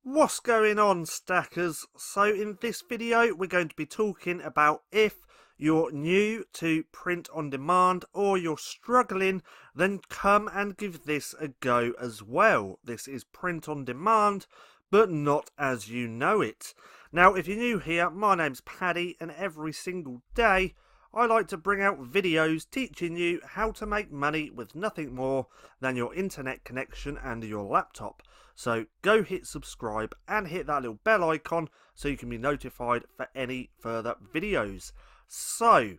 What's going on, stackers? So in this video we're going to be talking about if you're new to print on demand or you're struggling, then come and give this a go as well. This is print on demand, but not as you know it. Now if you're new here, my name's Paddy, and every single day I like to bring out videos teaching you how to make money with nothing more than your internet connection and your laptop. So go hit subscribe and hit that little bell icon so you can be notified for any further videos. So,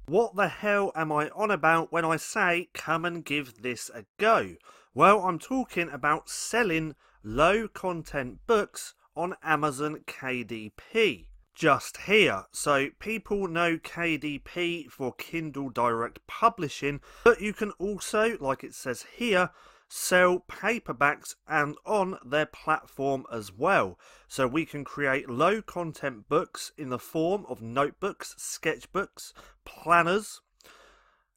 what the hell am I on about when I say come and give this a go? Well, I'm talking about selling low content books on Amazon KDP. Just here. So people know KDP for Kindle Direct Publishing, but you can also, like it says here, sell paperbacks and on their platform as well. So we can create low content books in the form of notebooks, sketchbooks, planners,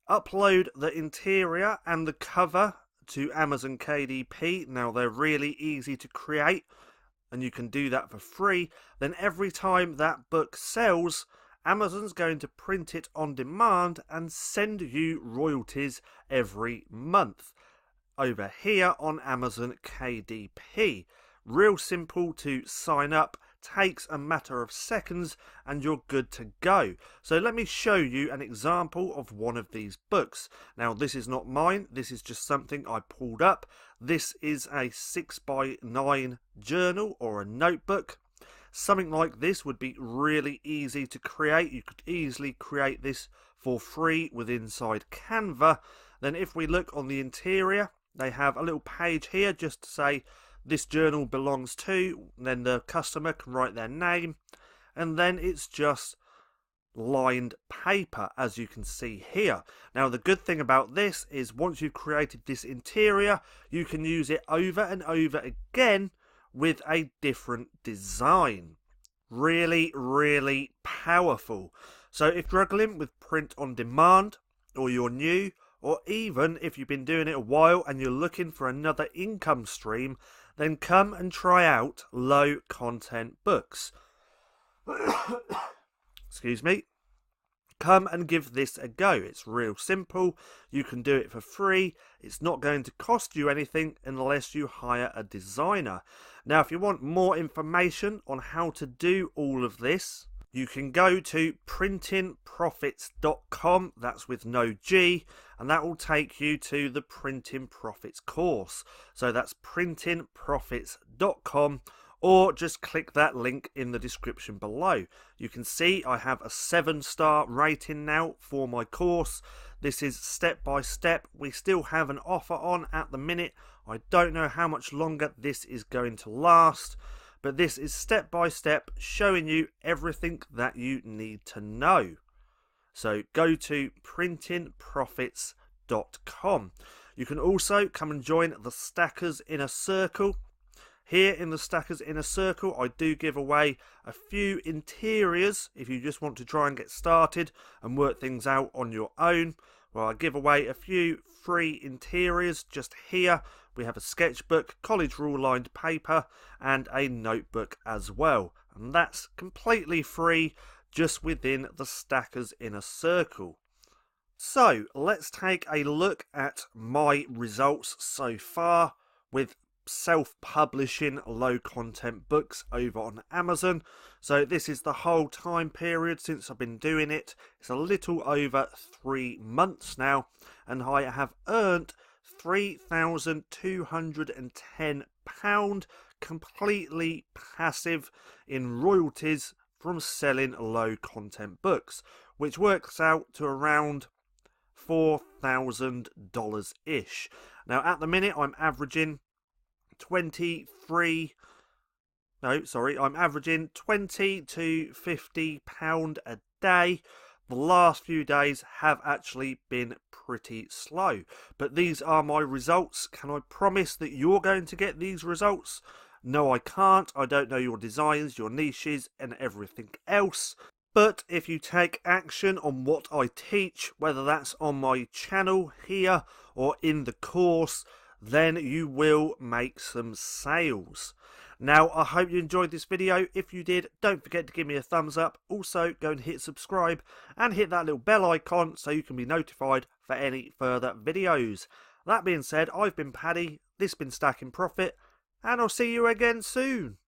upload the interior and the cover to Amazon KDP. Now they're really easy to create and you can do that for free. Then every time that book sells, Amazon's going to print it on demand and send you royalties every month over here on Amazon KDP. Real simple to sign up, takes a matter of seconds and you're good to go. So let me show you an example of one of these books. Now this is not mine, this is just something I pulled up. This is a 6x9 journal or a notebook. Something like this would be really easy to create. You could easily create this for free with inside Canva. Then if we look on the interior, they have a little page here just to say this journal belongs to, then the customer can write their name, and then it's just lined paper as you can see here. Now the good thing about this is once you've created this interior, you can use it over and over again with a different design. Really powerful. So if you're struggling with print on demand, or you're new, or even if you've been doing it a while and you're looking for another income stream, then come and try out low content books. Excuse me. Come and give this a go. It's real simple. You can do it for free. It's not going to cost you anything unless you hire a designer. Now, if you want more information on how to do all of this, you can go to printingprofits.com, that's with no G, and that will take you to the Printing Profits course. So that's printingprofits.com, or just click that link in the description below. You can see I have a 7-star rating now for my course. This is step by step. We still have an offer on at the minute. I don't know how much longer this is going to last, but this is step by step showing you everything that you need to know. So go to printingprofits.com. You can also come and join the Stackers Inner Circle. Here in the Stackers Inner Circle, I do give away a few interiors if you just want to try and get started and work things out on your own. Well, I give away a few free interiors just here. We have a sketchbook, college rule lined paper, and a notebook as well. And that's completely free just within the Stackers Inner Circle. So let's take a look at my results so far with self-publishing low content books over on Amazon. So this is the whole time period since I've been doing it. It's a little over 3 months now, and I have earned £3,210 completely passive in royalties from selling low content books, which works out to around $4,000 ish. Now at the minute I'm averaging I'm averaging £20 to £50 a day. The last few days have actually been pretty slow, but these are my results. Can I promise that you're going to get these results? No, I can't. I don't know your designs, your niches, and everything else. But if you take action on what I teach, whether that's on my channel here or in the course, then you will make some sales. Now, I hope you enjoyed this video. If you did, don't forget to give me a thumbs up. Also, go and hit subscribe and hit that little bell icon so you can be notified for any further videos. That being said, I've been Paddy, this has been Stacking Profit, and I'll see you again soon.